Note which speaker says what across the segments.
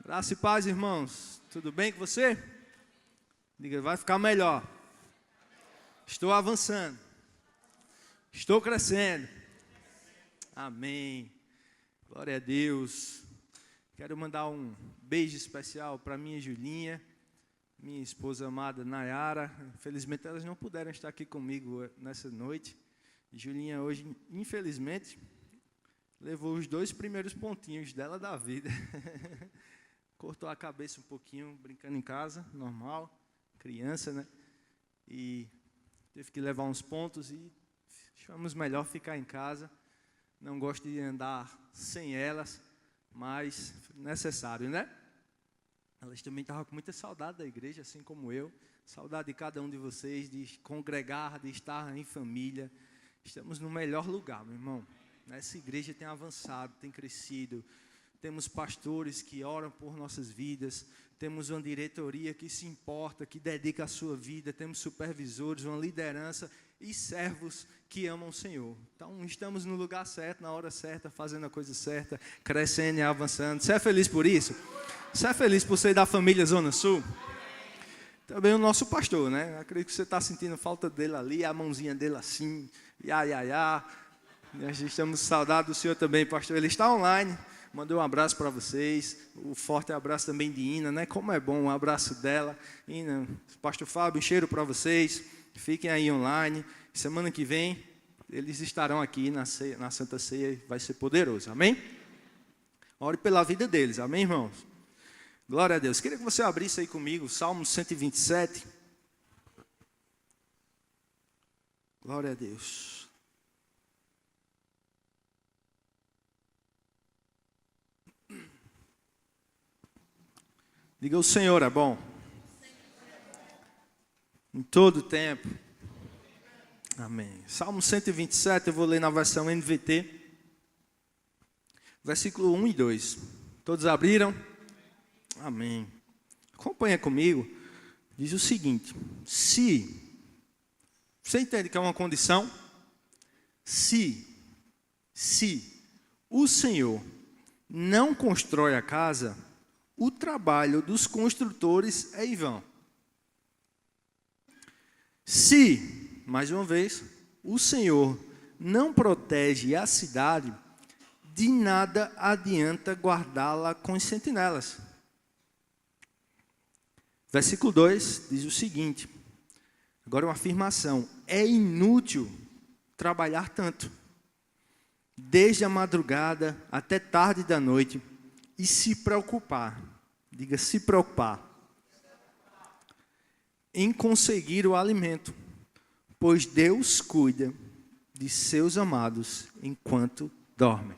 Speaker 1: Graça e paz, irmãos. Tudo bem com você? Diga, vai ficar melhor. Estou avançando. Estou crescendo. Amém. Glória a Deus. Quero mandar um beijo especial para minha Julinha, minha esposa amada Nayara. Infelizmente elas não puderam estar aqui comigo nessa noite. Julinha hoje, infelizmente, levou os 2 primeiros pontinhos dela da vida. Cortou a cabeça um pouquinho, brincando em casa, normal, criança, né? E teve que levar uns pontos e achamos melhor ficar em casa. Não gosto de andar sem elas, mas necessário, né? Elas também estavam com muita saudade da igreja, assim como eu. Saudade de cada um de vocês, de congregar, de estar em família. Estamos no melhor lugar, meu irmão. Essa igreja tem avançado, tem crescido. Temos pastores que oram por nossas vidas. Temos uma diretoria que se importa, que dedica a sua vida. Temos supervisores, uma liderança e servos que amam o Senhor. Então, estamos no lugar certo, na hora certa, fazendo a coisa certa, crescendo e avançando. Você é feliz por isso? Você é feliz por ser da família Zona Sul? Também o nosso pastor, né? Acredito que você está sentindo falta dele ali, a mãozinha dele assim, Nós estamos saudados do Senhor também, pastor. Ele está online. Mandou um abraço para vocês, um forte abraço também de Ina, né? Como é bom um abraço dela. Ina, pastor Fábio, um cheiro para vocês. Fiquem aí online. Semana que vem, eles estarão aqui na Santa Ceia, vai ser poderoso, amém? Ore pela vida deles, amém, irmãos? Glória a Deus. Queria que você abrisse aí comigo, Salmo 127. Glória a Deus. Diga, o Senhor é bom. Em todo tempo. Amém. Salmo 127, eu vou ler na versão NVT. Versículo 1 e 2. Todos abriram? Amém. Acompanha comigo. Diz o seguinte. Se, você entende que é uma condição? Se o Senhor não constrói a casa, o trabalho dos construtores é em vão. Se, mais uma vez, o Senhor não protege a cidade, de nada adianta guardá-la com os sentinelas. Versículo 2 diz o seguinte, agora uma afirmação, é inútil trabalhar tanto, desde a madrugada até tarde da noite, e se preocupar, diga se preocupar, em conseguir o alimento, pois Deus cuida de seus amados enquanto dormem.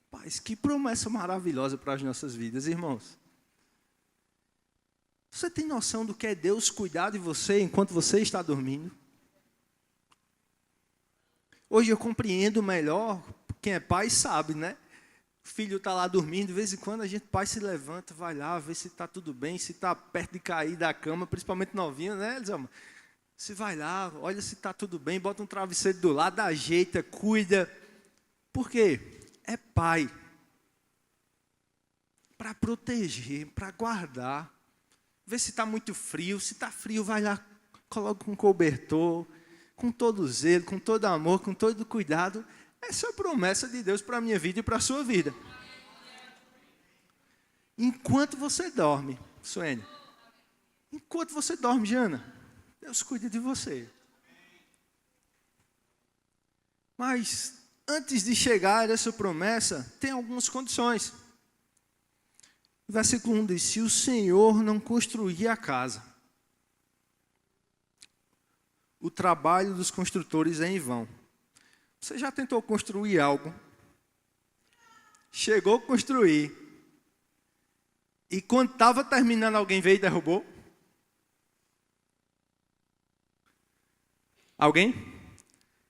Speaker 1: Paz, que promessa maravilhosa para as nossas vidas, irmãos. Você tem noção do que é Deus cuidar de você enquanto você está dormindo? Hoje eu compreendo melhor, quem é pai sabe, né? O filho está lá dormindo, de vez em quando pai se levanta, vai lá, vê se está tudo bem, se está perto de cair da cama, principalmente novinho, né, Elisama? Você vai lá, olha se está tudo bem, bota um travesseiro do lado, ajeita, cuida. Por quê? É pai. Para proteger, para guardar. Vê se está muito frio, se está frio, vai lá, coloca um cobertor, com todo zelo, com todo amor, com todo cuidado. Essa é a promessa de Deus para a minha vida e para a sua vida. Enquanto você dorme, Suene. Enquanto você dorme, Jana, Deus cuida de você. Mas, antes de chegar a essa promessa, tem algumas condições. O versículo 1 diz, se o Senhor não construir a casa, o trabalho dos construtores é em vão. Você já tentou construir algo? Chegou a construir. E quando estava terminando, alguém veio e derrubou? Alguém?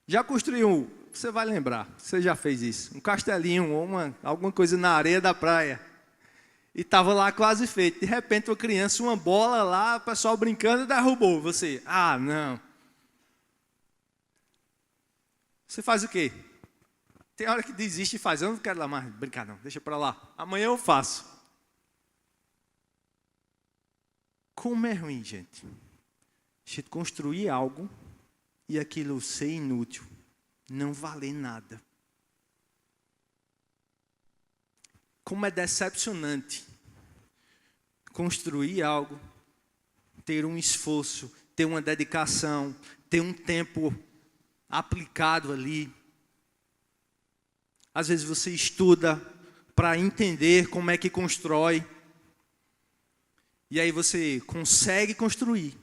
Speaker 1: Já construiu, você vai lembrar, você já fez isso. Um castelinho ou alguma coisa na areia da praia. E estava lá quase feito. De repente, uma criança, uma bola lá, o pessoal brincando e derrubou. Você, não. Você faz o quê? Tem hora que desiste e faz. Eu não quero lá mais brincar, não. Deixa para lá. Amanhã eu faço. Como é ruim, gente. A gente construir algo e aquilo ser inútil. Não valer nada. Como é decepcionante construir algo, ter um esforço, ter uma dedicação, ter um tempo aplicado ali. Às vezes você estuda para entender como é que constrói. E aí você consegue construir,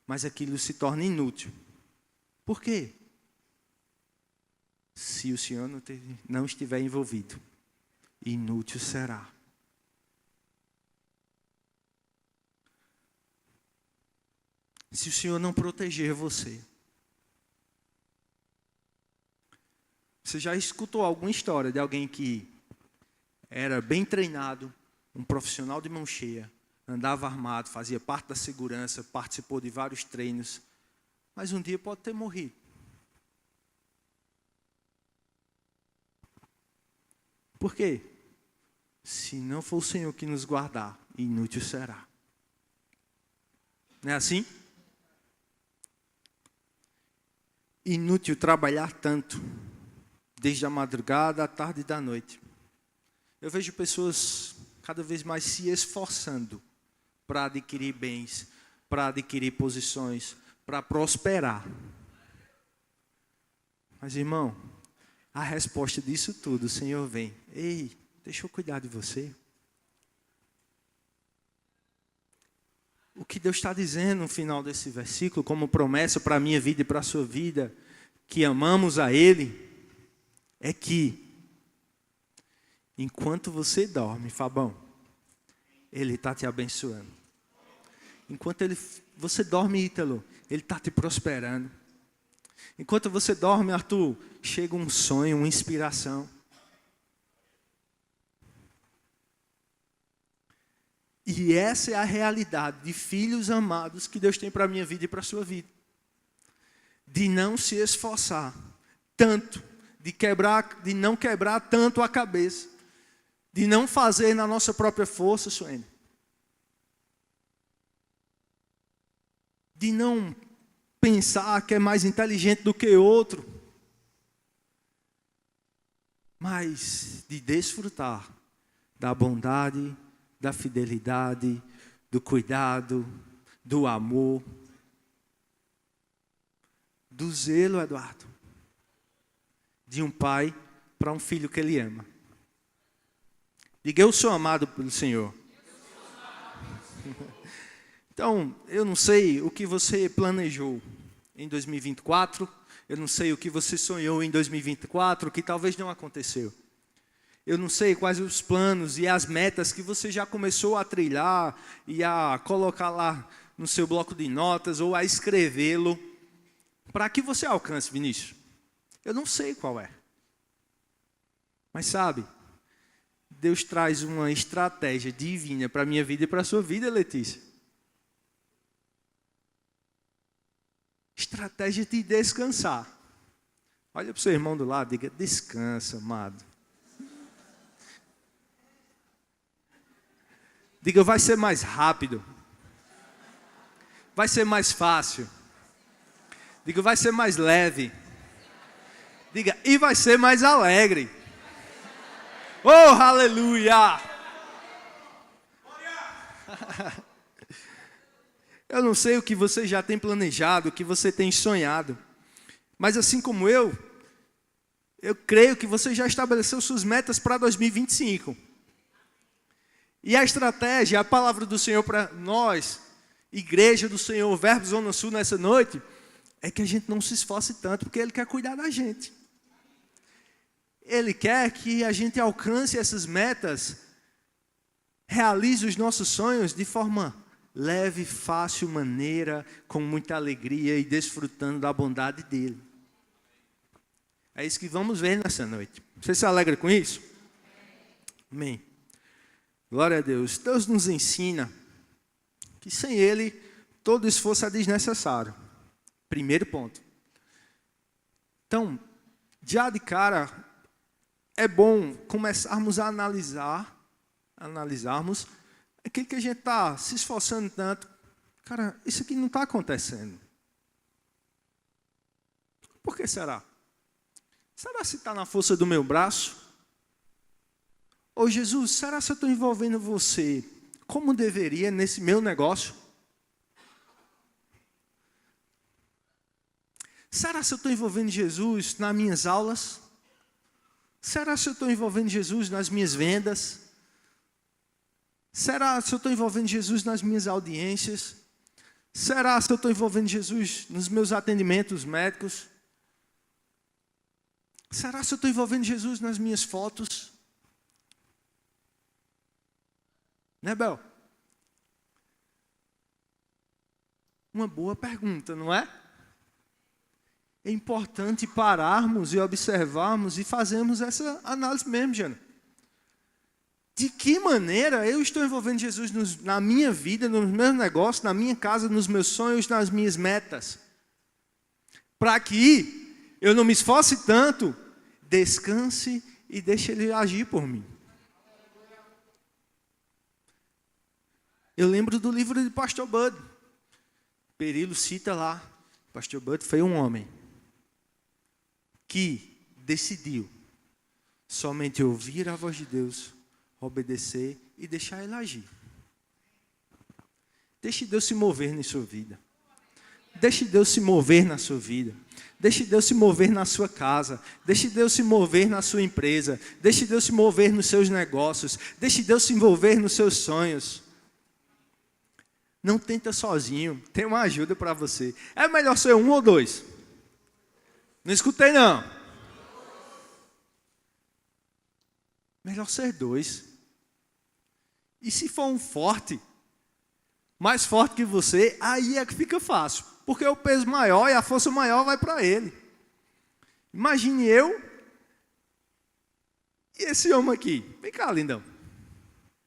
Speaker 1: mas aquilo se torna inútil. Por quê? Se o Senhor não estiver envolvido, inútil será. Se o Senhor não proteger você. Você já escutou alguma história de alguém que era bem treinado, um profissional de mão cheia, andava armado, fazia parte da segurança, participou de vários treinos, mas um dia pode ter morrido. Por quê? Se não for o Senhor que nos guardar, inútil será. Não é assim? Inútil trabalhar tanto, desde a madrugada, à tarde e da noite. Eu vejo pessoas cada vez mais se esforçando para adquirir bens, para adquirir posições, para prosperar. Mas, irmão, a resposta disso tudo, o Senhor vem. Ei, deixa eu cuidar de você. O que Deus está dizendo no final desse versículo, como promessa para a minha vida e para a sua vida, que amamos a Ele, é que, enquanto você dorme, Fabão, Ele está te abençoando. Enquanto você dorme, Ítalo, Ele está te prosperando. Enquanto você dorme, Arthur, chega um sonho, uma inspiração. E essa é a realidade de filhos amados que Deus tem para a minha vida e para a sua vida. De não se esforçar tanto, de não quebrar tanto a cabeça, de não fazer na nossa própria força, Suene. De não pensar que é mais inteligente do que outro, mas de desfrutar da bondade, da fidelidade, do cuidado, do amor, do zelo, Eduardo, de um pai para um filho que ele ama. Diga, eu sou amado pelo Senhor. Então, eu não sei o que você planejou em 2024, eu não sei o que você sonhou em 2024, que talvez não aconteceu. Eu não sei quais os planos e as metas que você já começou a trilhar e a colocar lá no seu bloco de notas ou a escrevê-lo para que você alcance, Vinícius. Eu não sei qual é. Mas sabe, Deus traz uma estratégia divina para a minha vida e para a sua vida, Letícia. Estratégia de descansar. Olha para o seu irmão do lado e diga, descansa, amado. Diga, vai ser mais rápido. Vai ser mais fácil. Diga, vai ser mais leve. Diga, e vai ser mais alegre. Oh, aleluia! Eu não sei o que você já tem planejado, o que você tem sonhado. Mas assim como eu creio que você já estabeleceu suas metas para 2025. E a estratégia, a palavra do Senhor para nós, Igreja do Senhor, Verbo Zona Sul nessa noite, é que a gente não se esforce tanto, porque Ele quer cuidar da gente. Ele quer que a gente alcance essas metas, realize os nossos sonhos de forma leve, fácil, maneira, com muita alegria e desfrutando da bondade dEle. É isso que vamos ver nessa noite. Você se alegra com isso? Amém. Glória a Deus. Deus nos ensina que sem Ele todo esforço é desnecessário. Primeiro ponto. Então, já de cara, é bom começarmos a analisarmos aquilo que a gente está se esforçando tanto. Cara, isso aqui não está acontecendo. Por que será? Será se está na força do meu braço? Ô Jesus, será se eu estou envolvendo você como deveria nesse meu negócio? Será se eu estou envolvendo Jesus nas minhas aulas? Será se eu estou envolvendo Jesus nas minhas vendas? Será se eu estou envolvendo Jesus nas minhas audiências? Será se eu estou envolvendo Jesus nos meus atendimentos médicos? Será se eu estou envolvendo Jesus nas minhas fotos? Né, Bel? Uma boa pergunta, não é? É importante pararmos e observarmos e fazermos essa análise mesmo, Jana. De que maneira eu estou envolvendo Jesus na minha vida, nos meus negócios, na minha casa, nos meus sonhos, nas minhas metas? Para que eu não me esforce tanto, descanse e deixe Ele agir por mim. Eu lembro do livro de Pastor Bud. Perilo cita lá, Pastor Bud foi um homem que decidiu somente ouvir a voz de Deus, obedecer e deixar Ele agir. Deixe Deus se mover na sua vida. Deixe Deus se mover na sua vida. Deixe Deus se mover na sua casa. Deixe Deus se mover na sua empresa. Deixe Deus se mover nos seus negócios. Deixe Deus se envolver nos seus sonhos. Não tenta sozinho. Tem uma ajuda para você. É melhor ser um ou dois? Não escutei não. Melhor ser dois. E se for um forte, mais forte que você, aí é que fica fácil. Porque o peso maior e a força maior vai para ele. Imagine eu e esse homem aqui. Vem cá, lindão.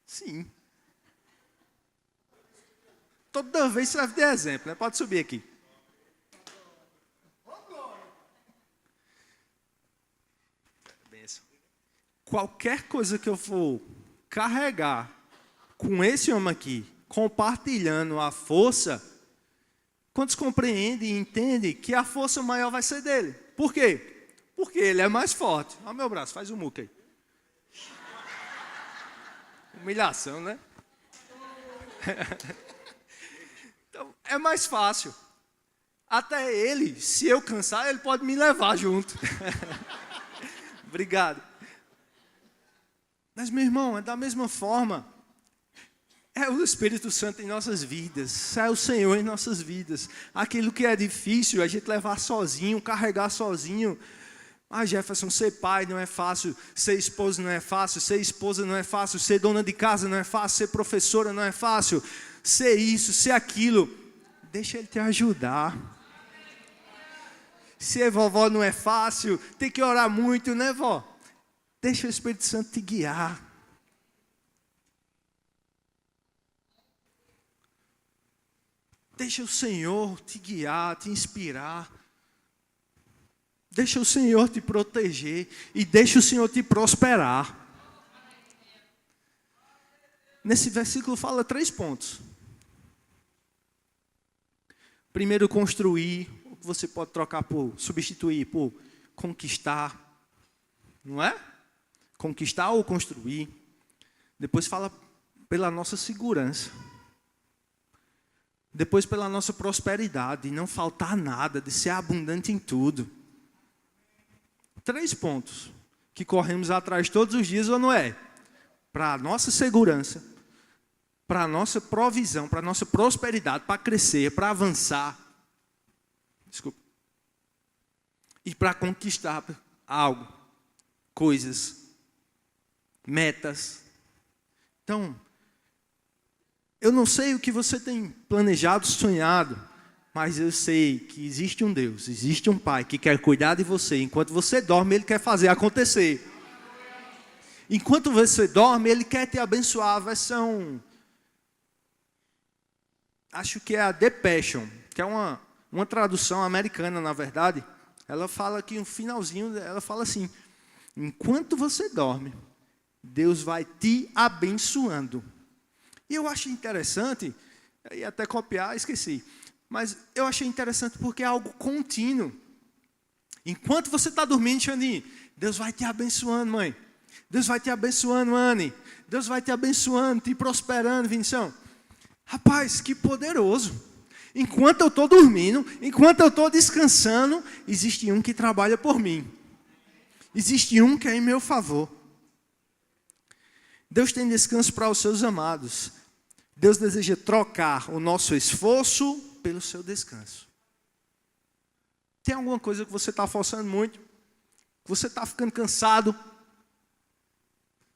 Speaker 1: Sim. Toda vez serve de exemplo, né? Pode subir aqui. Qualquer coisa que eu for carregar com esse homem aqui, compartilhando a força, quantos compreendem e entendem que a força maior vai ser dele? Por quê? Porque ele é mais forte. Olha meu braço, faz um muque aí. Humilhação, né? Então, é mais fácil. Até ele, se eu cansar, ele pode me levar junto. Obrigado. Mas, meu irmão, é da mesma forma. É o Espírito Santo em nossas vidas. É o Senhor em nossas vidas. Aquilo que é difícil, a gente levar sozinho, carregar sozinho. Ah, Jefferson, ser pai não é fácil. Ser esposo não é fácil. Ser esposa não é fácil. Ser dona de casa não é fácil. Ser professora não é fácil. Ser isso, ser aquilo. Deixa Ele te ajudar. Ser vovó não é fácil. Tem que orar muito, né, vó? Deixa o Espírito Santo te guiar. Deixa o Senhor te guiar, te inspirar. Deixa o Senhor te proteger. E deixa o Senhor te prosperar. Nesse versículo fala 3 pontos. Primeiro, construir. Você pode trocar por, substituir por conquistar. Não é? Conquistar ou construir. Depois fala pela nossa segurança. Depois pela nossa prosperidade, de não faltar nada, de ser abundante em tudo. 3 pontos que corremos atrás todos os dias, ou não é? Para a nossa segurança, para a nossa provisão, para a nossa prosperidade, para crescer, para avançar. Desculpa. E para conquistar algo, coisas, metas. Então, eu não sei o que você tem planejado, sonhado, mas eu sei que existe um Deus, existe um Pai que quer cuidar de você. Enquanto você dorme, Ele quer fazer acontecer. Enquanto você dorme, Ele quer te abençoar. A versão, acho que é a The Passion, que é uma tradução americana, na verdade. Ela fala que no finalzinho, ela fala assim: Enquanto você dorme, Deus vai te abençoando. E eu achei interessante, eu ia até copiar, esqueci. Mas eu achei interessante porque é algo contínuo. Enquanto você está dormindo, Xaninho, Deus vai te abençoando, mãe. Deus vai te abençoando, Anne. Deus vai te abençoando, te prosperando, Vinição. Rapaz, que poderoso. Enquanto eu estou dormindo, enquanto eu estou descansando, existe um que trabalha por mim. Existe um que é em meu favor. Deus tem descanso para os seus amados. Deus deseja trocar o nosso esforço pelo seu descanso. Tem alguma coisa que você está forçando muito? Que você está ficando cansado?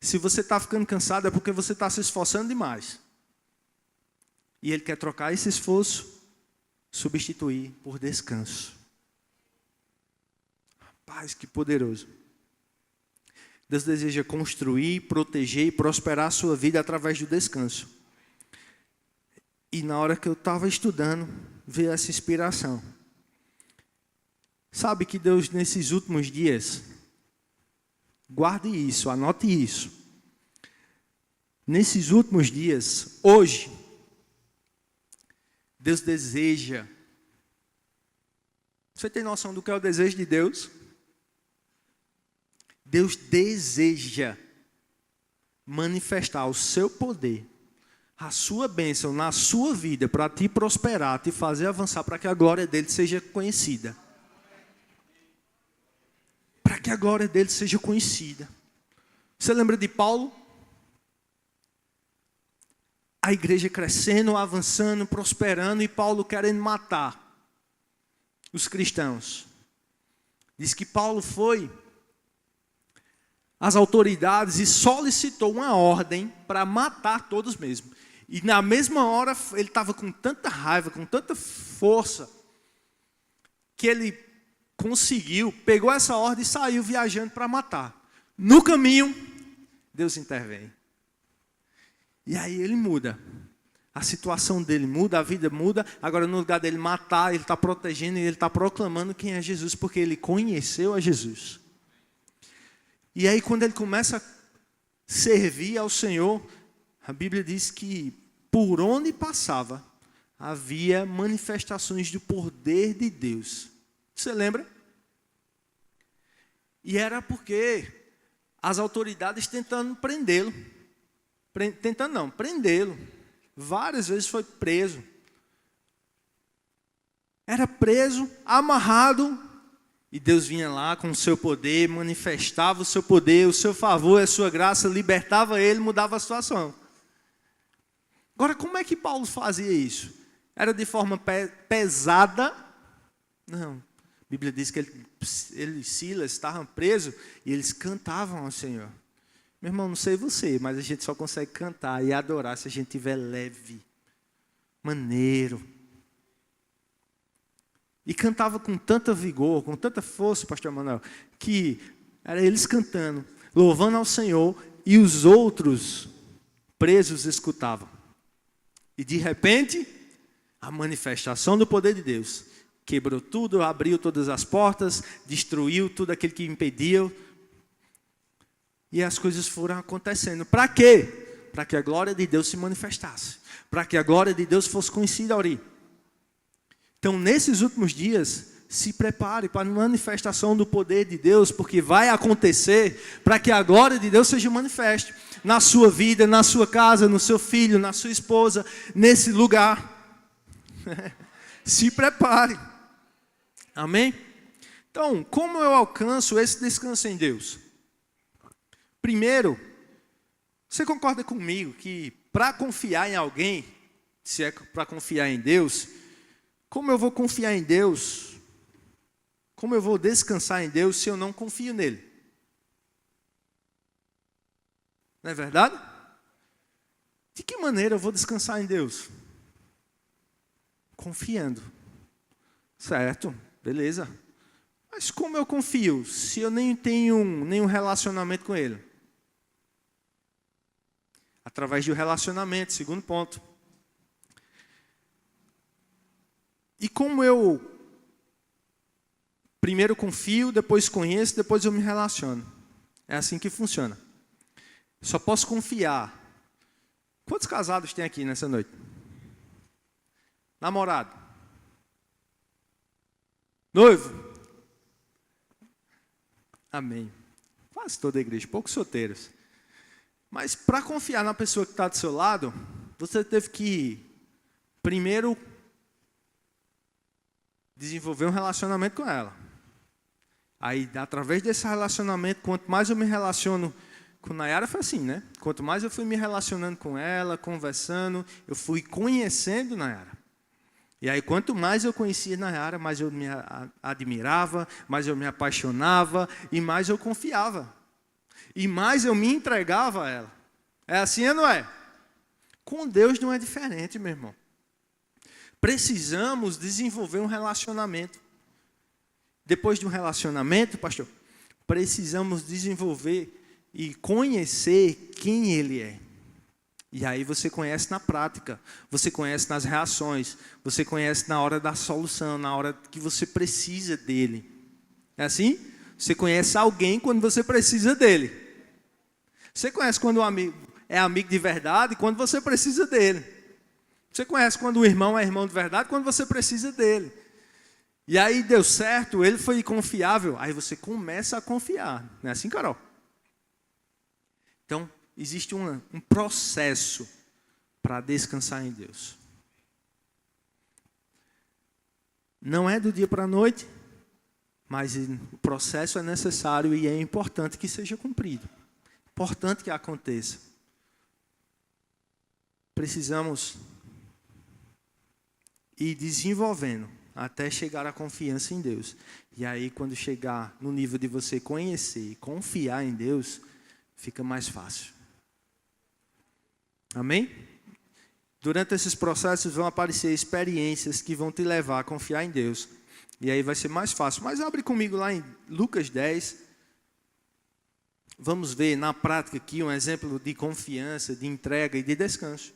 Speaker 1: Se você está ficando cansado é porque você está se esforçando demais. E Ele quer trocar esse esforço, substituir por descanso. Rapaz, que poderoso. Deus deseja construir, proteger e prosperar a sua vida através do descanso. E na hora que eu estava estudando, veio essa inspiração. Sabe que Deus, nesses últimos dias, guarde isso, anote isso. Nesses últimos dias, hoje, Deus deseja. Você tem noção do que é o desejo de Deus? Deus deseja manifestar o seu poder, a sua bênção na sua vida, para te prosperar, te fazer avançar, para que a glória dele seja conhecida. Para que a glória dele seja conhecida. Você lembra de Paulo? A igreja crescendo, avançando, prosperando, e Paulo querendo matar os cristãos. Diz que Paulo foi às autoridades e solicitou uma ordem para matar todos mesmo. E na mesma hora ele estava com tanta raiva, com tanta força, que ele conseguiu, pegou essa ordem e saiu viajando para matar. No caminho, Deus intervém. E aí ele muda. A situação dele muda, a vida muda. Agora, no lugar dele matar, ele está protegendo e ele está proclamando quem é Jesus, porque ele conheceu a Jesus. E aí, quando ele começa a servir ao Senhor, a Bíblia diz que por onde passava, havia manifestações do poder de Deus. Você lembra? E era porque as autoridades tentando prendê-lo. Prendê-lo. Várias vezes foi preso. Era preso, amarrado, e Deus vinha lá com o seu poder, manifestava o seu poder, o seu favor, a sua graça, libertava ele, mudava a situação. Agora, como é que Paulo fazia isso? Era de forma pesada? Não. A Bíblia diz que ele e Silas estavam presos e eles cantavam ao Senhor. Meu irmão, não sei você, mas a gente só consegue cantar e adorar se a gente estiver leve, maneiro. E cantava com tanta vigor, com tanta força, pastor Manuel, que era eles cantando, louvando ao Senhor, e os outros presos escutavam. E de repente, a manifestação do poder de Deus quebrou tudo, abriu todas as portas, destruiu tudo aquilo que impedia. E as coisas foram acontecendo. Para quê? Para que a glória de Deus se manifestasse. Para que a glória de Deus fosse conhecida ali. Então, nesses últimos dias, se prepare para a manifestação do poder de Deus, porque vai acontecer para que a glória de Deus seja manifesta na sua vida, na sua casa, no seu filho, na sua esposa, nesse lugar. Se prepare. Amém? Então, como eu alcanço esse descanso em Deus? Primeiro, você concorda comigo que para confiar em alguém, se é para confiar em Deus, como eu vou confiar em Deus? Como eu vou descansar em Deus se eu não confio nele? Não é verdade? De que maneira eu vou descansar em Deus? Confiando. Certo, beleza. Mas como eu confio se eu nem tenho nenhum relacionamento com ele? Através do relacionamento, segundo ponto. E como eu primeiro confio, depois conheço, depois eu me relaciono. É assim que funciona. Só posso confiar. Quantos casados tem aqui nessa noite? Namorado? Noivo? Amém. Quase toda a igreja, poucos solteiros. Mas para confiar na pessoa que está do seu lado, você teve que, primeiro, desenvolver um relacionamento com ela. Aí, através desse relacionamento, quanto mais eu me relaciono com Nayara, foi assim, né? Quanto mais eu fui me relacionando com ela, conversando, eu fui conhecendo Nayara. E aí, quanto mais eu conhecia Nayara, mais eu me admirava, mais eu me apaixonava e mais eu confiava. E mais eu me entregava a ela. É assim ou não é? Com Deus não é diferente, meu irmão. Precisamos desenvolver um relacionamento. Depois de um relacionamento, pastor, precisamos desenvolver e conhecer quem Ele é. E aí você conhece na prática, você conhece nas reações, você conhece na hora da solução, na hora que você precisa dEle. É assim? Você conhece alguém quando você precisa dEle. Você conhece quando o amigo é amigo de verdade e quando você precisa dEle. Você conhece quando o irmão é irmão de verdade quando você precisa dEle. E aí deu certo, ele foi confiável, aí você começa a confiar. Não é assim, Carol? Então, existe um processo para descansar em Deus. Não é do dia para a noite, mas o processo é necessário e é importante que seja cumprido. Importante que aconteça. Precisamos ir desenvolvendo até chegar à confiança em Deus. E aí, quando chegar no nível de você conhecer e confiar em Deus, fica mais fácil. Amém? Durante esses processos vão aparecer experiências que vão te levar a confiar em Deus. E aí vai ser mais fácil. Mas abre comigo lá em Lucas 10. Vamos ver na prática aqui um exemplo de confiança, de entrega e de descanso.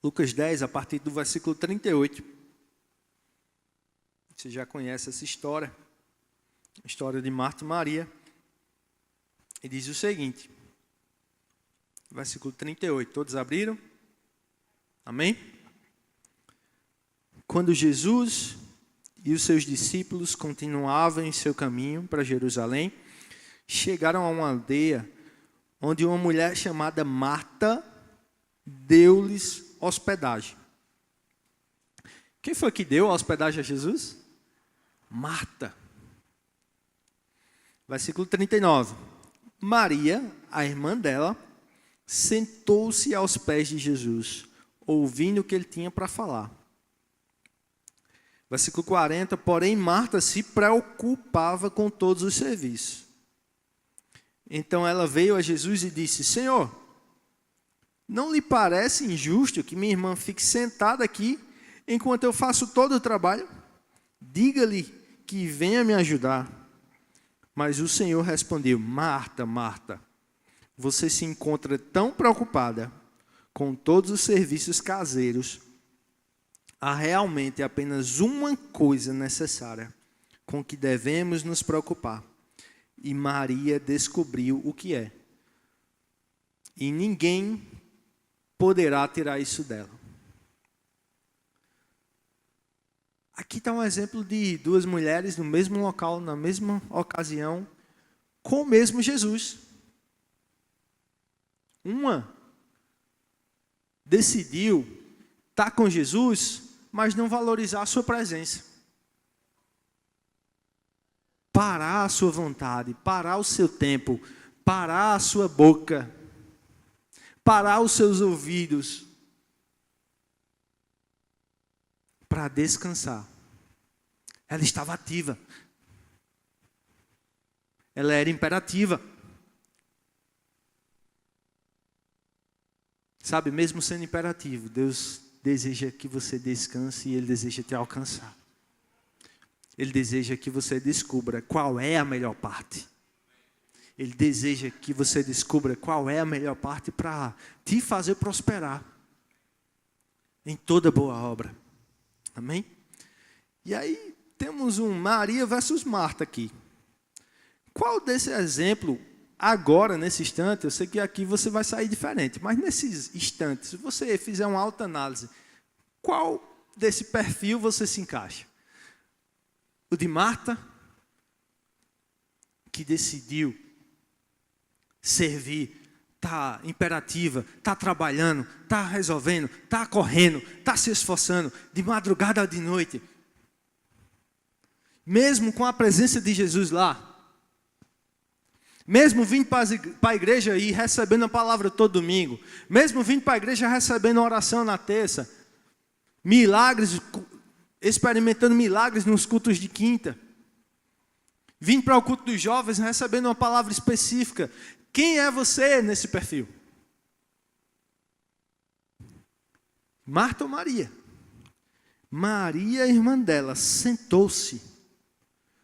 Speaker 1: Lucas 10, a partir do versículo 38. Você já conhece essa história. A história de Marta e Maria. E diz o seguinte. Versículo 38. Todos abriram? Amém? Quando Jesus e os seus discípulos continuavam em seu caminho para Jerusalém, chegaram a uma aldeia onde uma mulher chamada Marta deu-lhes hospedagem. Quem foi que deu a hospedagem a Jesus? Marta. Versículo 39. Maria, a irmã dela, sentou-se aos pés de Jesus, ouvindo o que ele tinha para falar. Versículo 40. Porém, Marta se preocupava com todos os serviços. Então ela veio a Jesus e disse: Senhor, não lhe parece injusto que minha irmã fique sentada aqui enquanto eu faço todo o trabalho? Diga-lhe que venha me ajudar. Mas o Senhor respondeu: Marta, Marta, você se encontra tão preocupada com todos os serviços caseiros. Há realmente apenas uma coisa necessária com que devemos nos preocupar. E Maria descobriu o que é. E ninguém poderá tirar isso dela. Aqui está um exemplo de duas mulheres no mesmo local, na mesma ocasião, com o mesmo Jesus. Uma decidiu estar com Jesus, mas não valorizar a sua presença. Parar a sua vontade, parar o seu tempo, parar a sua boca, parar os seus ouvidos, para descansar. Ela estava ativa. Ela era imperativa. Sabe, mesmo sendo imperativo, Deus deseja que você descanse e Ele deseja te alcançar. Ele deseja que você descubra qual é a melhor parte. Ele deseja que você descubra qual é a melhor parte para te fazer prosperar em toda boa obra. Amém? E aí temos um Maria versus Marta aqui. Qual desse exemplo, agora, nesse instante, eu sei que aqui você vai sair diferente, mas nesses instantes, se você fizer uma autoanálise, qual desse perfil você se encaixa? O de Marta, que decidiu servir, está imperativa, está trabalhando, está resolvendo, está correndo, está se esforçando, de madrugada ou de noite. Mesmo com a presença de Jesus lá, mesmo vindo para a igreja e recebendo a palavra todo domingo, mesmo vindo para a igreja recebendo a oração na terça, milagres, experimentando milagres nos cultos de quinta, vindo para o culto dos jovens recebendo uma palavra específica. Quem é você nesse perfil? Marta ou Maria? Maria, irmã dela, sentou-se.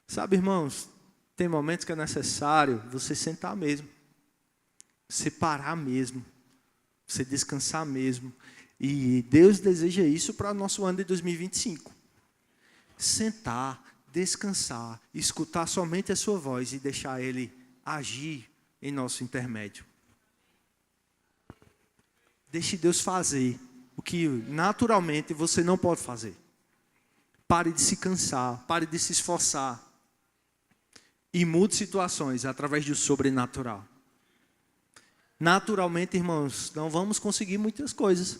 Speaker 1: Sabe, irmãos, tem momentos que é necessário você sentar mesmo, você parar mesmo, você descansar mesmo. E Deus deseja isso para o nosso ano de 2025. Sentar, descansar, escutar somente a sua voz e deixar Ele agir em nosso intermédio. Deixe Deus fazer o que naturalmente você não pode fazer. Pare de se cansar, pare de se esforçar. E mude situações através do sobrenatural. Naturalmente, irmãos, não vamos conseguir muitas coisas.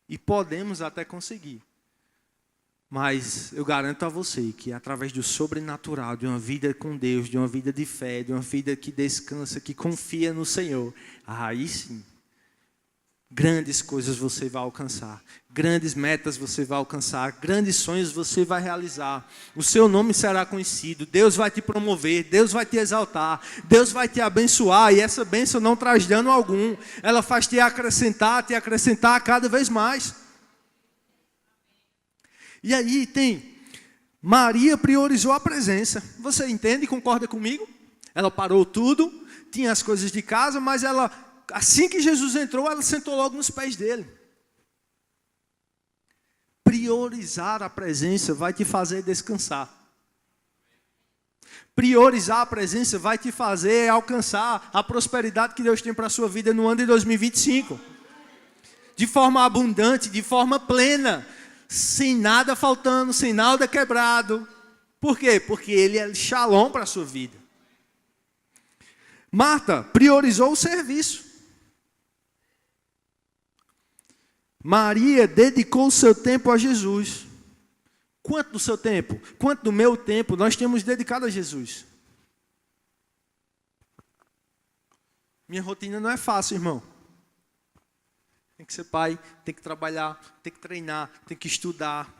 Speaker 1: E podemos até conseguir. Mas eu garanto a você que através do sobrenatural, de uma vida com Deus, de uma vida de fé, de uma vida que descansa, que confia no Senhor, aí sim, grandes coisas você vai alcançar, grandes metas você vai alcançar, grandes sonhos você vai realizar, o seu nome será conhecido, Deus vai te promover, Deus vai te exaltar, Deus vai te abençoar, e essa bênção não traz dano algum, ela faz te acrescentar cada vez mais. E aí tem, Maria priorizou a presença, você entende, concorda comigo? Ela parou tudo, tinha as coisas de casa, mas ela, assim que Jesus entrou, ela sentou logo nos pés dele. Priorizar a presença vai te fazer descansar. Priorizar a presença vai te fazer alcançar a prosperidade que Deus tem para a sua vida no ano de 2025. De forma abundante, de forma plena, sem nada faltando, sem nada quebrado. Por quê? Porque Ele é shalom para a sua vida. Marta priorizou o serviço. Maria dedicou o seu tempo a Jesus. Quanto do seu tempo? Quanto do meu tempo nós temos dedicado a Jesus? Minha rotina não é fácil, irmão. Tem que ser pai, tem que trabalhar, tem que treinar, tem que estudar.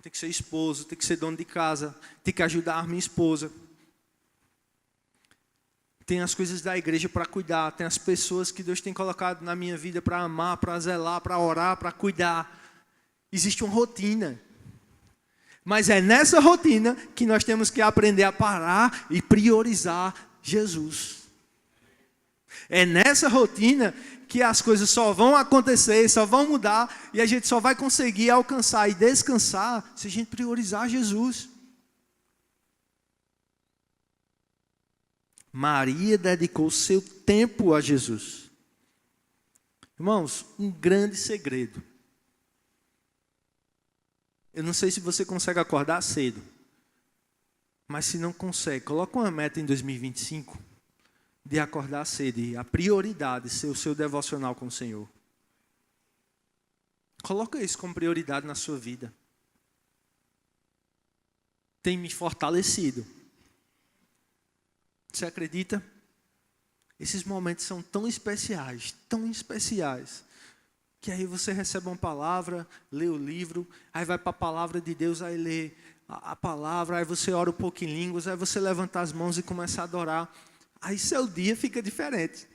Speaker 1: Tem que ser esposo, tem que ser dono de casa, tem que ajudar minha esposa. Tem as coisas da igreja para cuidar, tem as pessoas que Deus tem colocado na minha vida para amar, para zelar, para orar, para cuidar. Existe uma rotina. Mas é nessa rotina que nós temos que aprender a parar e priorizar Jesus. É nessa rotina que as coisas só vão acontecer, só vão mudar, e a gente só vai conseguir alcançar e descansar se a gente priorizar Jesus. Maria dedicou seu tempo a Jesus. Irmãos, um grande segredo. Eu não sei se você consegue acordar cedo, mas se não consegue, coloca uma meta em 2025 de acordar cedo e a prioridade ser o seu devocional com o Senhor. Coloca isso como prioridade na sua vida. Tem me fortalecido. Você acredita? Esses momentos são tão especiais, que aí você recebe uma palavra, lê o livro, aí vai para a palavra de Deus, aí lê a palavra, aí você ora um pouco em línguas, aí você levanta as mãos e começa a adorar. Aí seu dia fica diferente.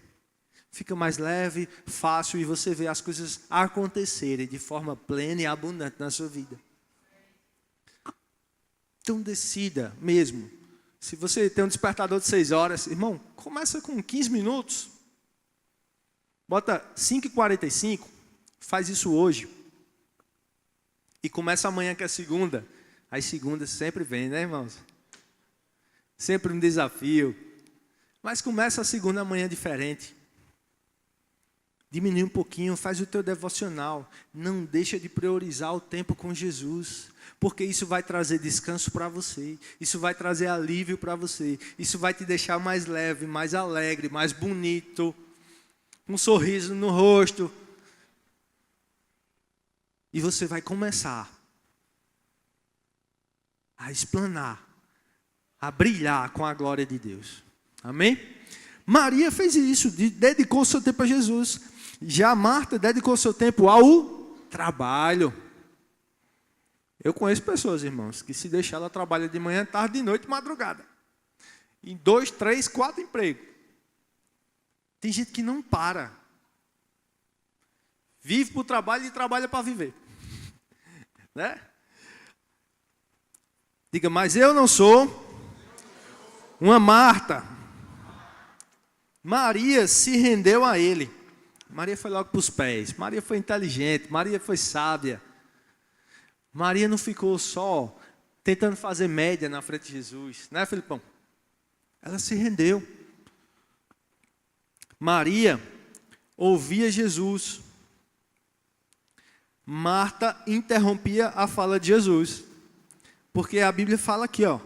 Speaker 1: Fica mais leve, fácil, e você vê as coisas acontecerem de forma plena e abundante na sua vida. Então decida mesmo. Se você tem um despertador de 6 horas, irmão, começa com 15 minutos. Bota 5h45, faz isso hoje. E começa amanhã que é segunda. As segundas sempre vem, né, irmãos? Sempre um desafio. Mas começa a segunda manhã diferente. Diminui um pouquinho, faz o teu devocional. Não deixa de priorizar o tempo com Jesus. Porque isso vai trazer descanso para você. Isso vai trazer alívio para você. Isso vai te deixar mais leve, mais alegre, mais bonito. Um sorriso no rosto. E você vai começar a explanar, a brilhar com a glória de Deus. Amém? Maria fez isso, dedicou seu tempo a Jesus. Já Marta dedicou seu tempo ao trabalho. Eu conheço pessoas, irmãos, que se deixar ela trabalha de manhã, tarde, de noite, madrugada. Em 2, 3, 4 empregos. Tem gente que não para. Vive para o trabalho e trabalha para viver. Né? Diga, mas eu não sou uma Marta. Maria se rendeu a ele. Maria foi logo para os pés. Maria foi inteligente. Maria foi sábia. Maria não ficou só tentando fazer média na frente de Jesus. Né, Filipão? Ela se rendeu. Maria ouvia Jesus. Marta interrompia a fala de Jesus. Porque a Bíblia fala aqui, ó.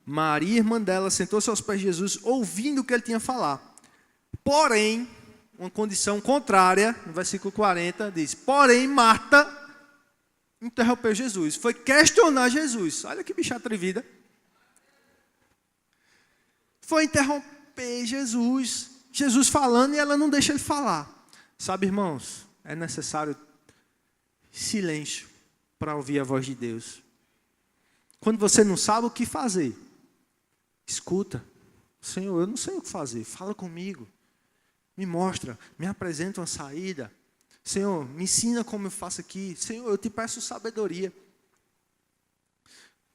Speaker 1: Maria, irmã dela, sentou-se aos pés de Jesus, ouvindo o que ele tinha a falar. Porém, uma condição contrária, no versículo 40, diz: porém, Marta interrompeu Jesus. Foi questionar Jesus. Olha que bicha atrevida. Foi interromper Jesus. Jesus falando e ela não deixa ele falar. Sabe, irmãos, é necessário silêncio para ouvir a voz de Deus. Quando você não sabe o que fazer, escuta. Senhor, eu não sei o que fazer, fala comigo. Me mostra, me apresenta uma saída. Senhor, me ensina como eu faço aqui. Senhor, eu te peço sabedoria.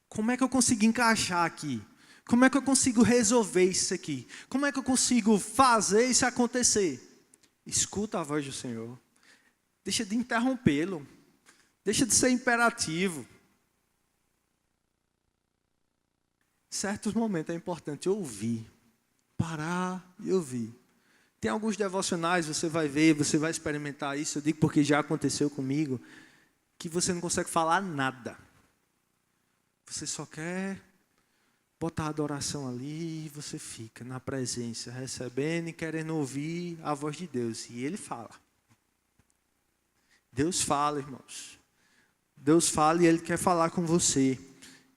Speaker 1: Como é que eu consigo encaixar aqui? Como é que eu consigo resolver isso aqui? Como é que eu consigo fazer isso acontecer? Escuta a voz do Senhor. Deixa de interrompê-lo. Deixa de ser imperativo. Em certos momentos é importante ouvir. Parar e ouvir. Tem alguns devocionais, você vai ver, você vai experimentar isso. Eu digo porque já aconteceu comigo. Que você não consegue falar nada. Você só quer botar a adoração ali e você fica na presença, recebendo e querendo ouvir a voz de Deus. E Ele fala. Deus fala, irmãos. Deus fala e Ele quer falar com você.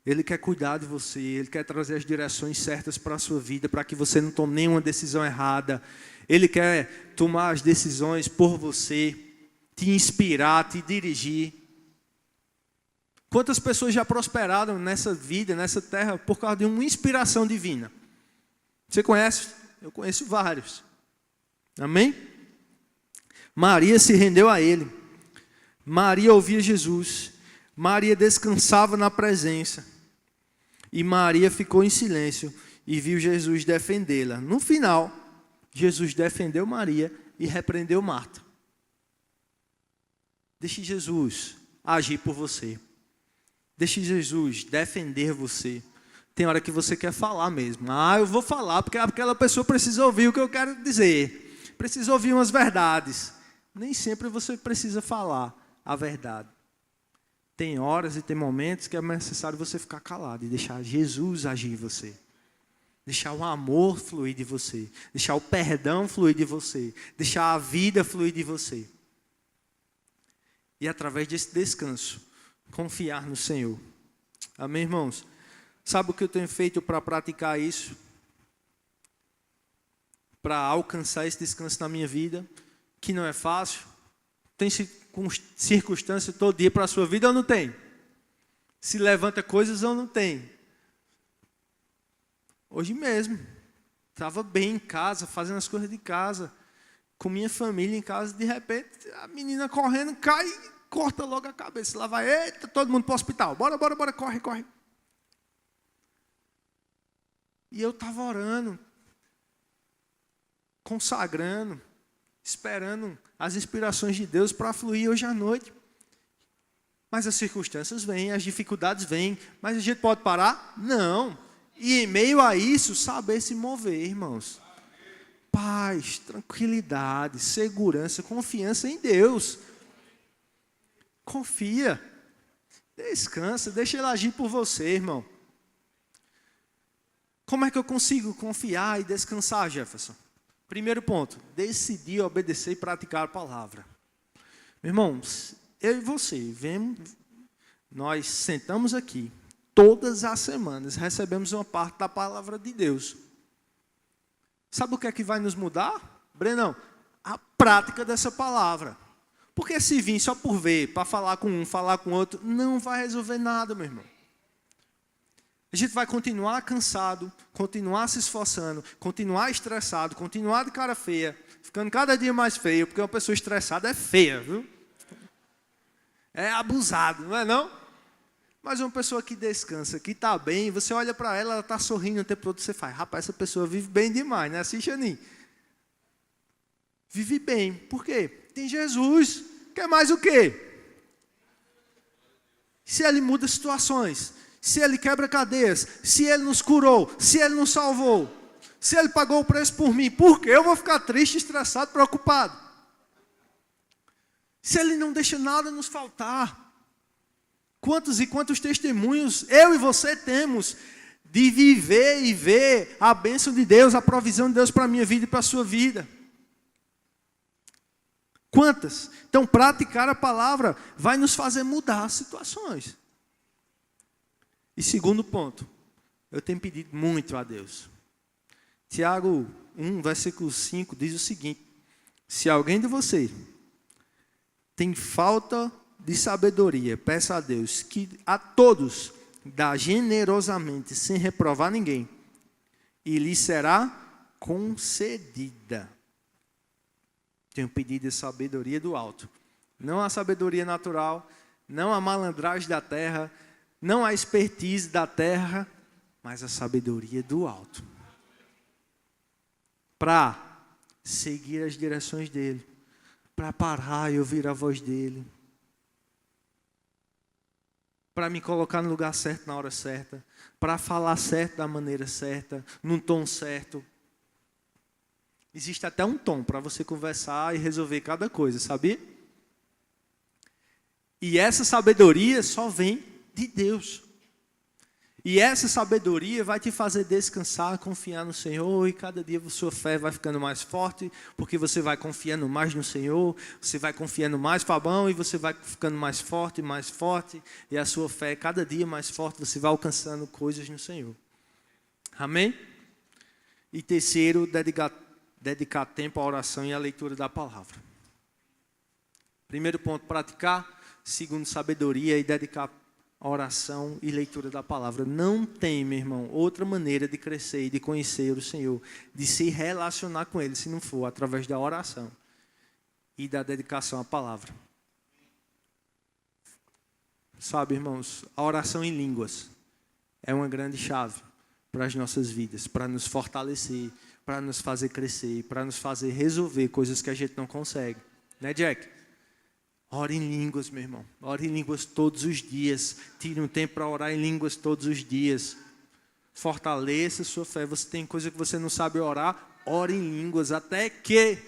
Speaker 1: Ele quer cuidar de você. Ele quer trazer as direções certas para a sua vida, para que você não tome nenhuma decisão errada. Ele quer tomar as decisões por você, te inspirar, te dirigir. Quantas pessoas já prosperaram nessa vida, nessa terra, por causa de uma inspiração divina? Você conhece? Eu conheço vários. Amém? Maria se rendeu a Ele. Maria ouvia Jesus. Maria descansava na presença. E Maria ficou em silêncio e viu Jesus defendê-la. No final, Jesus defendeu Maria e repreendeu Marta. Deixe Jesus agir por você. Deixe Jesus defender você. Tem hora que você quer falar mesmo. Eu vou falar porque aquela pessoa precisa ouvir o que eu quero dizer. Precisa ouvir umas verdades. Nem sempre você precisa falar a verdade. Tem horas e tem momentos que é necessário você ficar calado e deixar Jesus agir em você. Deixar o amor fluir de você. Deixar o perdão fluir de você. Deixar a vida fluir de você. E através desse descanso, confiar no Senhor. Amém, irmãos? Sabe o que eu tenho feito para praticar isso? Para alcançar esse descanso na minha vida? Que não é fácil. Tem circunstância todo dia para a sua vida ou não tem? Se levanta coisas ou não tem? Hoje mesmo. Estava bem em casa, fazendo as coisas de casa. Com minha família em casa, de repente, a menina correndo, cai e corta logo a cabeça. Lá vai, eita, todo mundo para o hospital. Bora, corre, corre. E eu estava orando, consagrando, esperando as inspirações de Deus para fluir hoje à noite. Mas as circunstâncias vêm, as dificuldades vêm, mas a gente pode parar? Não. E em meio a isso, saber se mover, irmãos. Paz, tranquilidade, segurança, confiança em Deus. Confia. Descansa, deixa Ele agir por você, irmão. Como é que eu consigo confiar e descansar, Jefferson? Primeiro ponto, decidir obedecer e praticar a palavra. Irmãos, eu e você, nós sentamos aqui, todas as semanas recebemos uma parte da palavra de Deus. Sabe o que é que vai nos mudar? Brenão, a prática dessa palavra. Porque se vir só por ver, para falar com um, falar com outro, não vai resolver nada, meu irmão. A gente vai continuar cansado, continuar se esforçando, continuar estressado, continuar de cara feia, ficando cada dia mais feio, porque uma pessoa estressada é feia, viu? É abusado, não é não? Mas uma pessoa que descansa, que está bem, você olha para ela, ela está sorrindo o tempo todo, você faz, rapaz, essa pessoa vive bem demais, né? Assim, Xanin. Vive bem, por quê? Tem Jesus, quer mais o quê? Se Ele muda situações, se Ele quebra cadeias, se Ele nos curou, se Ele nos salvou, se Ele pagou o preço por mim, por que eu vou ficar triste, estressado, preocupado? Se Ele não deixa nada nos faltar. Quantos e quantos testemunhos eu e você temos de viver e ver a bênção de Deus, a provisão de Deus para a minha vida e para a sua vida? Quantas? Então, praticar a palavra vai nos fazer mudar as situações. E segundo ponto, eu tenho pedido muito a Deus. Tiago 1, versículo 5, diz o seguinte: se alguém de vocês tem falta de sabedoria, peça a Deus que a todos dá generosamente, sem reprovar ninguém, e lhe será concedida. Tenho pedido a sabedoria do alto, não a sabedoria natural, não a malandragem da terra, não a expertise da terra, mas a sabedoria do alto, para seguir as direções dele, para parar e ouvir a voz dele, para me colocar no lugar certo na hora certa, para falar certo da maneira certa, num tom certo. Existe até um tom para você conversar e resolver cada coisa, sabia? E essa sabedoria só vem de Deus. E essa sabedoria vai te fazer descansar, confiar no Senhor, e cada dia a sua fé vai ficando mais forte, porque você vai confiando mais no Senhor, você vai confiando mais, Fabão, e você vai ficando mais forte, e a sua fé cada dia mais forte, você vai alcançando coisas no Senhor. Amém? E terceiro, dedicar tempo à oração e à leitura da palavra. Primeiro ponto, praticar. Segundo, sabedoria e dedicar a oração e leitura da palavra. Não tem, meu irmão, outra maneira de crescer e de conhecer o Senhor, de se relacionar com Ele, se não for através da oração e da dedicação à palavra. Sabe, irmãos, a oração em línguas é uma grande chave para as nossas vidas, para nos fortalecer, para nos fazer crescer, para nos fazer resolver coisas que a gente não consegue. Né, Jack? Ore em línguas, meu irmão. Ore em línguas todos os dias. Tire um tempo para orar em línguas todos os dias. Fortaleça a sua fé. Você tem coisa que você não sabe orar, ore em línguas até que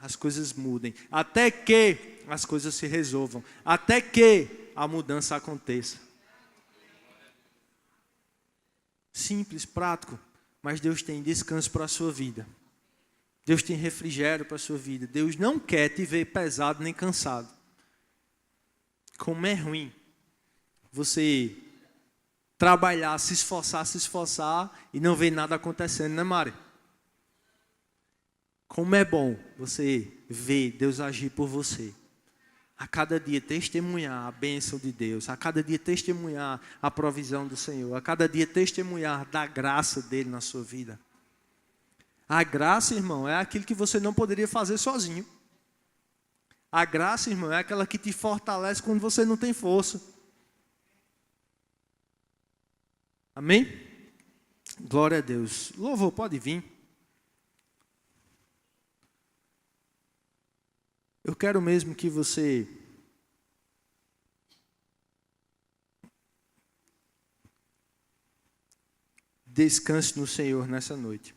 Speaker 1: as coisas mudem, até que as coisas se resolvam, até que a mudança aconteça. Simples, prático, mas Deus tem descanso para a sua vida. Deus tem refrigério para a sua vida. Deus não quer te ver pesado nem cansado. Como é ruim você trabalhar, se esforçar e não ver nada acontecendo, né, Mari? Como é bom você ver Deus agir por você. A cada dia testemunhar a bênção de Deus, a cada dia testemunhar a provisão do Senhor, a cada dia testemunhar da graça dele na sua vida. A graça, irmão, é aquilo que você não poderia fazer sozinho. A graça, irmão, é aquela que te fortalece quando você não tem força. Amém? Glória a Deus. Louvor, pode vir. Eu quero mesmo que você descanse no Senhor nessa noite.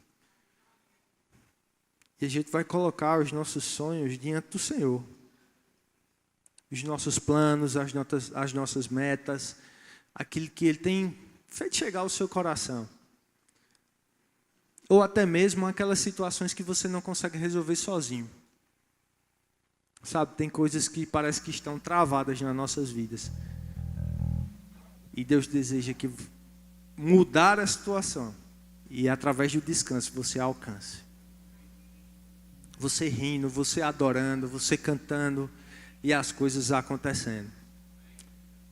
Speaker 1: E a gente vai colocar os nossos sonhos diante do Senhor. Os nossos planos, as nossas metas, aquilo que Ele tem feito chegar ao seu coração. Ou até mesmo aquelas situações que você não consegue resolver sozinho. Sabe, tem coisas que parece que estão travadas nas nossas vidas. E Deus deseja que mudar a situação. E através do descanso você alcance. Você rindo, você adorando, você cantando e as coisas acontecendo.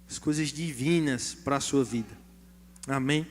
Speaker 1: As coisas divinas para a sua vida. Amém?